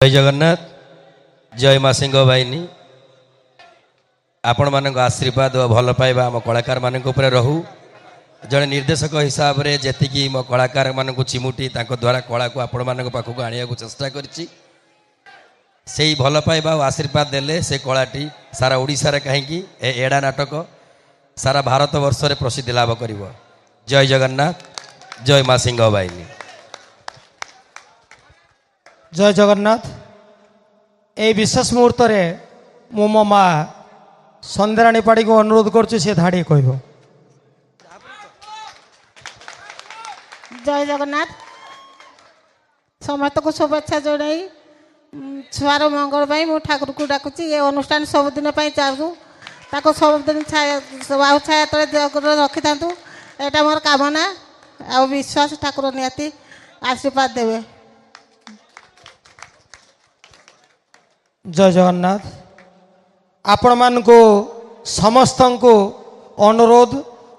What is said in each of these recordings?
जय जगन्नाथ जय माँ सिंह बाहिनी आपण मान आशीर्वाद और भल पाइबा आम कलाकार मान रहू जड़े निर्देशक हिसाब से जी मो कलाकार मान चिमुटी द्वारा कला को आपण मान पाखक आने को चेष्टा करी भल पाइबा और आशीर्वाद देले से कलाटी सारा ओडिशा रे कहीं एड़ा नाटक सारा भारत वर्ष रे प्रसिद्धि लाभ कर। जय जगन्नाथ जय माँ सिंह बाहिनी। जय जगन्नाथ। ए विशेष मुहूर्त रे मो मो माँ संध्याराणी पाड़ी को अनुरोध करुच्ची से धाड़ी कह। जय जगन्नाथ समस्त को शुभेच्छा जनाई छुआर मंगल पाई मु ठाकुर को डाकुची ये अनुष्ठान सबुदिन चाहूँ ताको सबुदिन बाहु छाया तले रखी था यहाँ मोर कामना आ विश्वास ठाकुर निहाती आशीर्वाद देवे। जय जगन्नाथ। आपण मान को समस्त को अनुरोध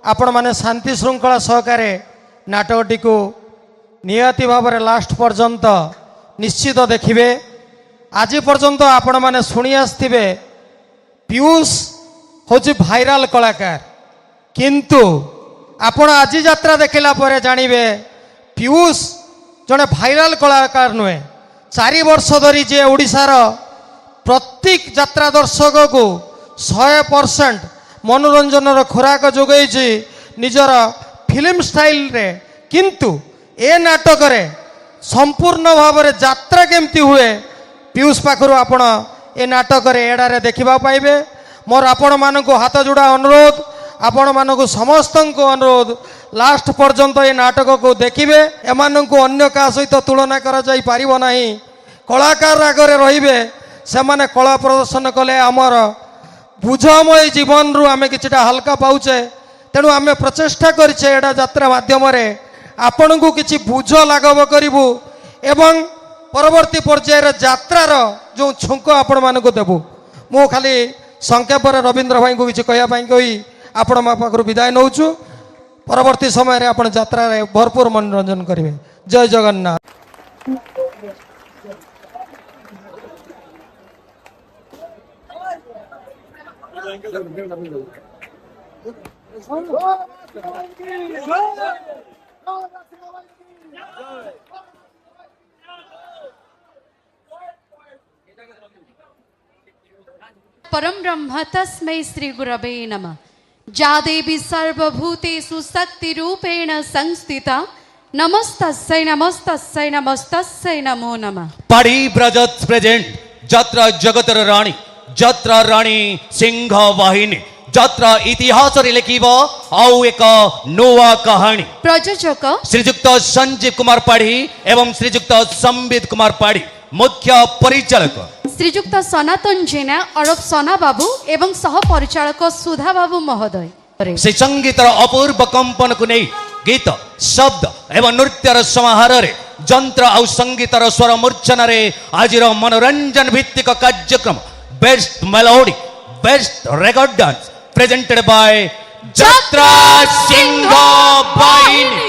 आपण माने शांति श्रृंखला सहकारे नाटकटी को नियति भाव में लास्ट पर्यंत निश्चित देखिए। आज पर्यंत आपण माने शुणी आसथिबे पीयूष होची भाइराल कलाकार किंतु आपण आज यात्रा देखला पर जानिबे पीयूष जने भाइराल कलाकार नुहे 4 वर्ष धरी जे ओडिशार प्रत्येक यात्रा दर्शक को 100% मनोरंजन खोराक जोगई निजर फिल्म स्टाइल रे किंतु ए नाटक रे संपूर्ण भाव में यात्रा केमती हुए पीयूष पाखर आपण ए नाटक रे एड़ा रे देखा पाइबे। मोर आपण मान को हाथ जोड़ा अनुरोध आपण मान को समस्त को अनुरोध लास्ट पर्यंत ए नाटक को देखिए। एमान को अन्य का सहित तुलना करा जाई पारिबो नाही। कलाकार आगे रहिबे से माने कला प्रदर्शन कले आमर बुझमय जीवन रु आमे किछटा हल्का पाउचे तेणु आमे प्रचेष्टा करिछे एडा यात्रा माध्यम रे आपण को किछि बुझ लागब करिवु एवं परवर्ती पर्यायर यात्रार जो छुंक आपण मान को देबु। मु खाली संक्षेप रवींद्र भाई को किछि कहया पाई कहि आपण मा पाखरु विदाय नउछु। परवर्ती समय रे आपण यात्रा रे भरपूर मनोरंजन करिवे। जय जगन्नाथ। परम ब्रह्म तस्मै श्री गुरवे नमः। जा देवी सर्वभूतेषु शक्ति रूपेण संस्थिता नमस्तस्यै नमस्तस्यै नमस्तस्यै नमो नमः। पाड़ी ब्रजत प्रेजेंट यात्रा जगतर रानी यात्रा रानी सिंह वाहिनी यात्रा इतिहास रे लिखिब आउ एक नोआ कहानी। प्रयोजक श्रीजुक्त संजीव कुमार पाढ़ी एवं श्रीजुक्त संबित कुमार पाढ़ी। मुख्य परिचालक श्रीजुक्त सनातन जेना अरब सना बाबू एवं सह परिचालक सुधा बाबू महोदय। से संगीतर अपूर्व कंपन को नहीं गीत शब्द एवं नृत्यर समाहार रे जंत्र और संगीतर स्वर मूर्छन रे आजिर मनोरंजन भित्तिक कार्यक्रम best melody best record dance presented by यात्रा सिंह वाहिनी।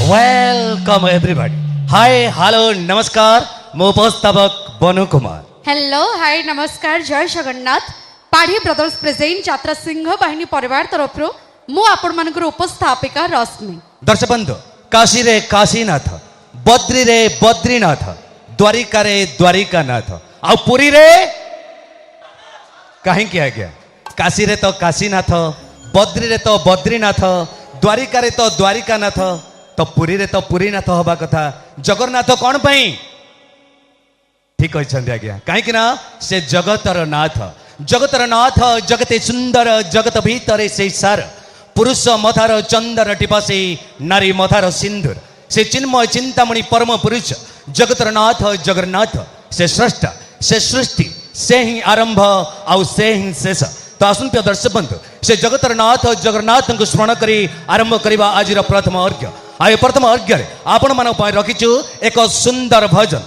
Welcome everybody. हाय हेलो नमस्कार मो उपस्थापक बनु कुमार। हेलो हाय नमस्कार जय जगन्नाथ। पाढ़ी ब्रदर्स प्रेजेंट यात्रा सिंह बाहिनी परिवार तरफ मु आपण मानकर उपस्थापिका रश्मि। दर्शक बंधु काशी रे काशीनाथ बद्री रे बद्रीनाथ द्वारिका रे द्वारिकानाथ आ पुरी रे कहीं क्या गया काशी रे तो काशीनाथ बद्री रे तो बद्रीनाथ द्वारिका रे तो द्वारिकानाथ तो पुरी रे तो पुरीनाथ हवा कथा जगन्नाथ कौन पाई ठीक कहते आज्ञा कहीं से जगतर नाथ जगते सुंदर जगत भीतर से सार पुरुष मथार चंदन टिपासी नारी मथार सिंदूर से चिन्मय चिंतामणि परम पुरुष जगतर नाथ जगन्नाथ से स्रष्टा से सृष्टि से ही आरंभ आउ से ही शेष तो आसन प्रिय दर्शक बंधु से जगतर नाथ जगन्नाथ को स्मरण करी आरंभ करवा आज प्रथम अर्घ्य आ प्रथम अर्घ्य आपण मान रखीचु एक सुंदर भजन।